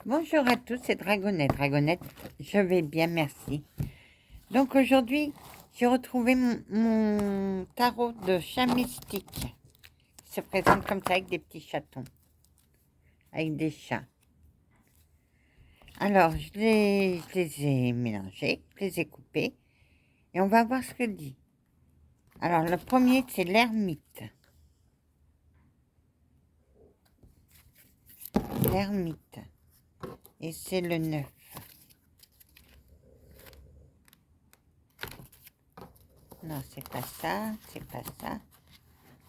Bonjour à tous, c'est Dragonette. Dragonette, je vais bien, merci. Donc aujourd'hui, j'ai retrouvé mon tarot de chat mystique. Il se présente comme ça avec des petits chatons, avec des chats. Alors, je les ai mélangés, je les ai coupés, et on va voir ce que dit. Alors, le premier, c'est l'ermite. L'ermite. Et c'est le 9. Non, c'est pas ça, c'est pas ça.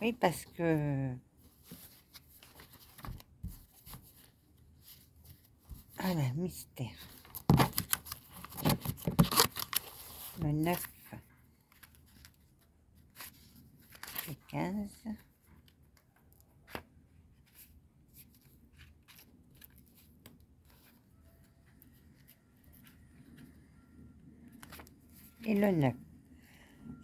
Oui, parce que... Ah là, mystère. Le 9. Le 15. Et le 9.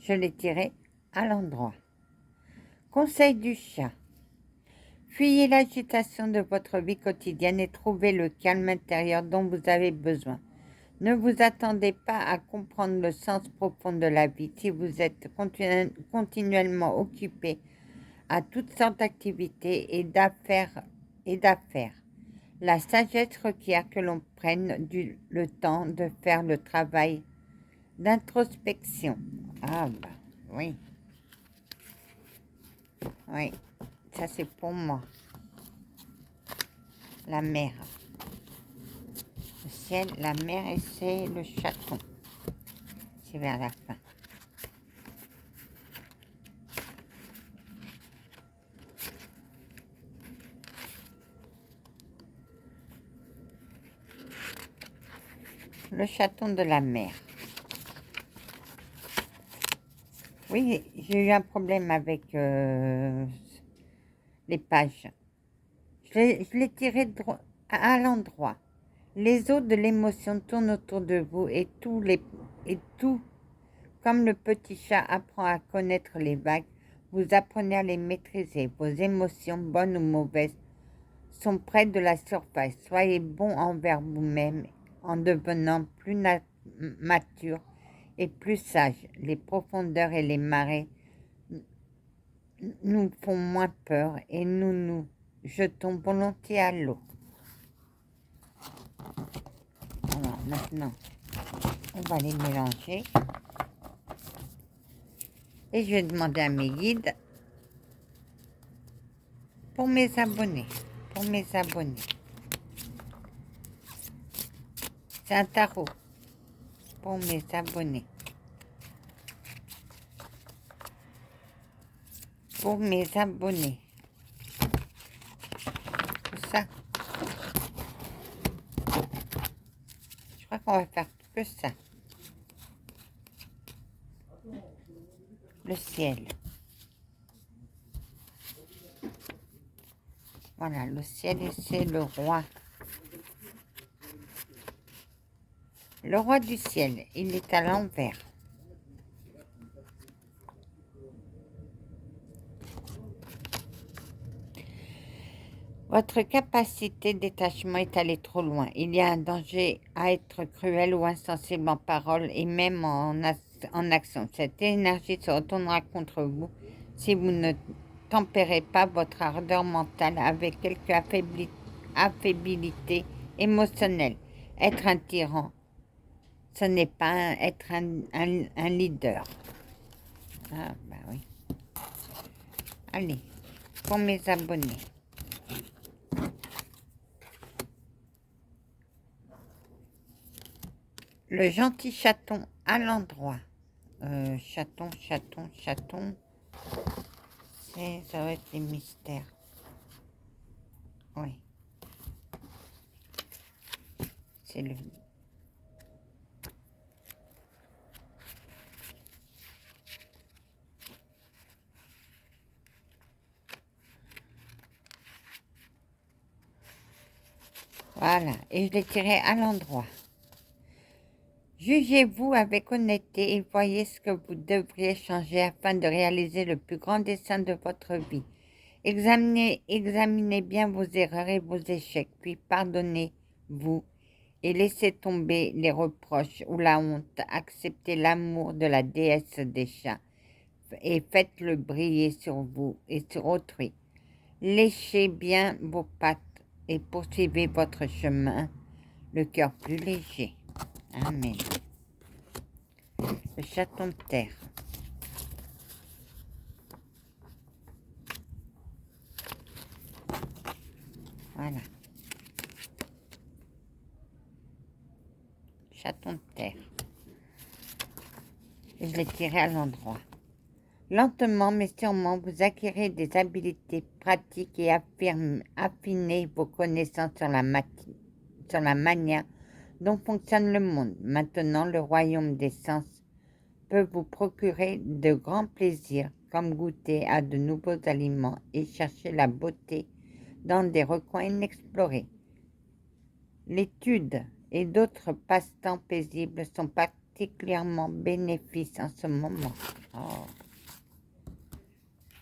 Je l'ai tiré à l'endroit. Conseil du chat. Fuyez l'agitation de votre vie quotidienne et trouvez le calme intérieur dont vous avez besoin. Ne vous attendez pas à comprendre le sens profond de la vie si vous êtes continuellement occupé à toutes sortes d'activités et d'affaires. La sagesse requiert que l'on prenne le temps de faire le travail d'introspection. Ah bah oui, oui, ça c'est pour moi. La mer. Le ciel, la mer et c'est le chaton. C'est vers la fin. Le chaton de la mer. Oui, j'ai eu un problème avec les pages. Je l'ai tiré à l'endroit. Les eaux de l'émotion tournent autour de vous et tout, comme le petit chat apprend à connaître les vagues, vous apprenez à les maîtriser. Vos émotions, bonnes ou mauvaises, sont près de la surface. Soyez bon envers vous-même en devenant plus mature et plus sage. Les profondeurs et les marées nous font moins peur et nous nous jetons volontiers à l'eau. Alors maintenant, on va les mélanger. Et je vais demander à mes guides pour mes abonnés. Pour mes abonnés. C'est un tarot pour mes abonnés. Pour mes abonnés. Tout ça. Je crois qu'on va faire que ça. Le ciel. Voilà, le ciel et c'est le roi. Le roi du ciel, il est à l'envers. Votre capacité de détachement est allée trop loin. Il y a un danger à être cruel ou insensible en parole et même en action. Cette énergie se retournera contre vous si vous ne tempérez pas votre ardeur mentale avec quelque affabilité émotionnelle. Être un tyran, ce n'est pas être un leader. Ah bah oui. Allez, pour mes abonnés. Le gentil chaton à l'endroit. Chaton. Ça va être des mystères. Oui. C'est le... Voilà. Et je l'ai tiré à l'endroit. Jugez-vous avec honnêteté et voyez ce que vous devriez changer afin de réaliser le plus grand dessein de votre vie. Examinez bien vos erreurs et vos échecs, puis pardonnez vous, et laissez tomber les reproches ou la honte. Acceptez l'amour de la déesse des chats et faites-le briller sur vous et sur autrui. Léchez bien vos pattes et poursuivez votre chemin, le cœur plus léger. Amen. Le chaton de terre. Voilà. Chaton de terre. Et je l'ai tiré à l'endroit. Lentement mais sûrement, vous acquérez des habiletés pratiques et affinez vos connaissances sur la manière dont fonctionne le monde. Maintenant, le royaume des sens peut vous procurer de grands plaisirs, comme goûter à de nouveaux aliments et chercher la beauté dans des recoins inexplorés. L'étude et d'autres passe-temps paisibles sont particulièrement bénéfiques en ce moment. Oh.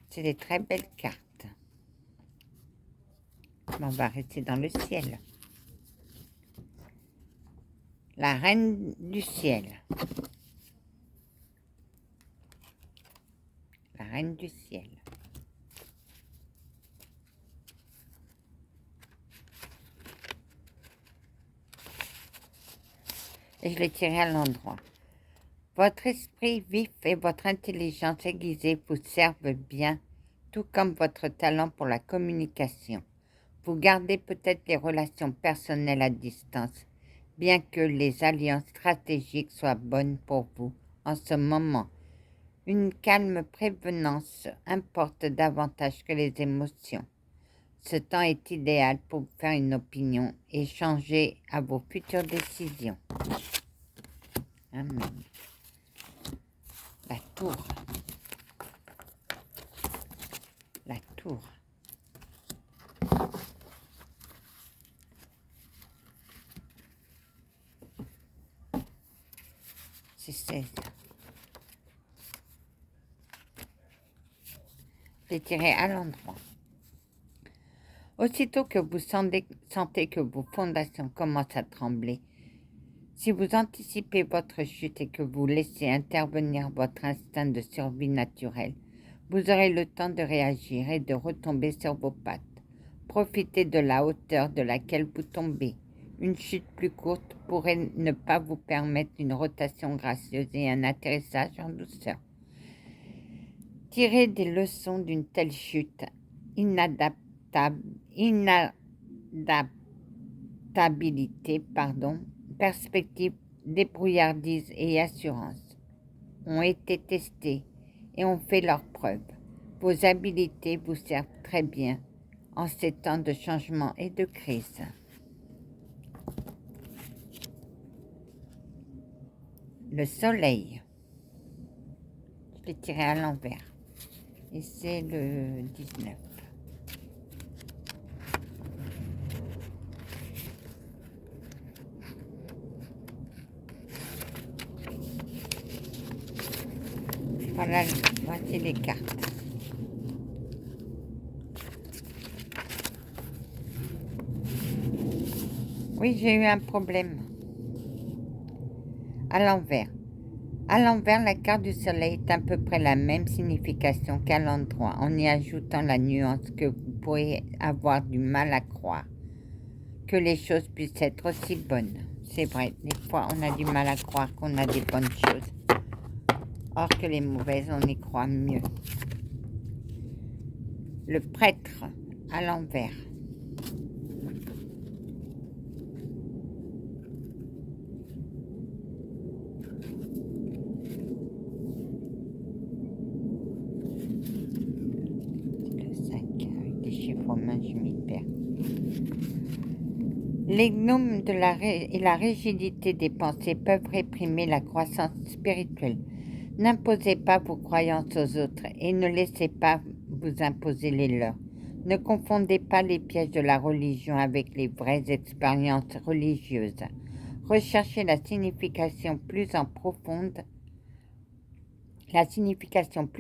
C'est des très belles cartes. On va rester dans le ciel. La reine du ciel. La reine du ciel. Et je l'ai tiré à l'endroit. Votre esprit vif et votre intelligence aiguisée vous servent bien, tout comme votre talent pour la communication. Vous gardez peut-être les relations personnelles à distance, bien que les alliances stratégiques soient bonnes pour vous en ce moment. Une calme prévenance importe davantage que les émotions. Ce temps est idéal pour vous faire une opinion et changer à vos futures décisions. Amen. La tour. La tour. C'est 16. Je l'ai tiré à l'endroit. Aussitôt que vous sentez que vos fondations commencent à trembler, si vous anticipez votre chute et que vous laissez intervenir votre instinct de survie naturel, vous aurez le temps de réagir et de retomber sur vos pattes. Profitez de la hauteur de laquelle vous tombez. Une chute plus courte pourrait ne pas vous permettre une rotation gracieuse et un atterrissage en douceur. Tirez des leçons d'une telle chute. Inadaptabilité, perspective, débrouillardise et assurance ont été testées et ont fait leurs preuves. Vos habiletés vous servent très bien en ces temps de changement et de crise. Le soleil. Je l'ai tiré à l'envers. Et c'est le 19. Voilà, voici les cartes. Oui, j'ai eu un problème. À l'envers. À l'envers, la carte du soleil est à peu près la même signification qu'à l'endroit, en y ajoutant la nuance que vous pourriez avoir du mal à croire que les choses puissent être aussi bonnes. C'est vrai, des fois on a du mal à croire qu'on a des bonnes choses, or que les mauvaises, on y croit mieux. Le prêtre, à l'envers. Je m'y perds. Les gnomes et la rigidité des pensées peuvent réprimer la croissance spirituelle. N'imposez pas vos croyances aux autres et ne laissez pas vous imposer les leurs. Ne confondez pas les pièges de la religion avec les vraies expériences religieuses. Recherchez la signification plus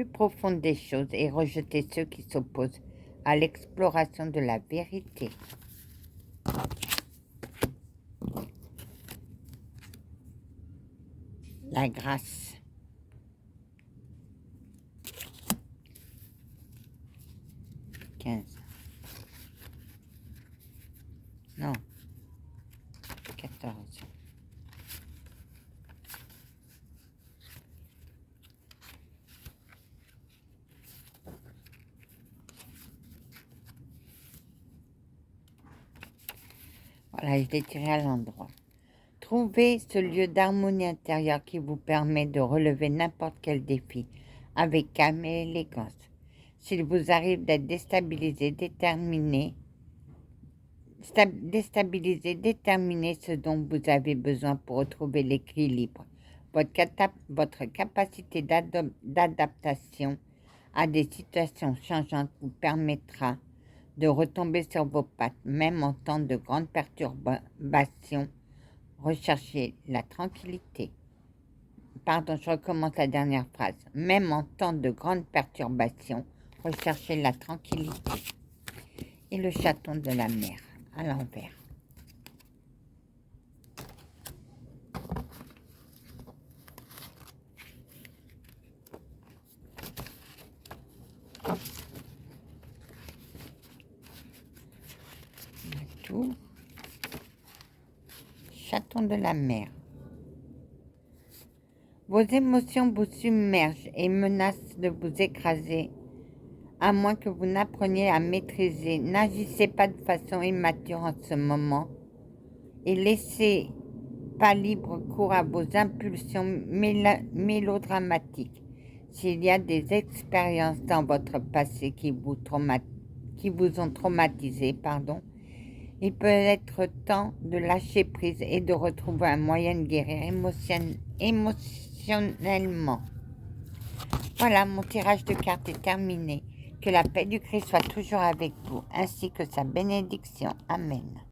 profonde des choses et rejetez ceux qui s'opposent à l'exploration de la vérité. la grâce. Non, 14. Voilà, je l'ai tiré à l'endroit. Trouvez ce lieu d'harmonie intérieure qui vous permet de relever n'importe quel défi avec calme et élégance. S'il vous arrive d'être déstabilisé, déterminez ce dont vous avez besoin pour retrouver l'équilibre. Votre capacité d'adaptation à des situations changeantes vous permettra de retomber sur vos pattes, même en temps de grandes perturbations. Recherchez la tranquillité. Pardon, je recommence la dernière phrase. Même en temps de grandes perturbations, recherchez la tranquillité. Et le chaton de la mer, à l'envers. Tout. Chaton de la mer. Vos émotions vous submergent et menacent de vous écraser, à moins que vous n'appreniez à maîtriser. N'agissez pas de façon immature en ce moment et laissez pas libre cours à vos impulsions mélodramatiques. S'il y a des expériences dans votre passé qui vous ont traumatisé, il peut être temps de lâcher prise et de retrouver un moyen de guérir émotionnellement. Voilà, mon tirage de cartes est terminé. Que la paix du Christ soit toujours avec vous, ainsi que sa bénédiction. Amen.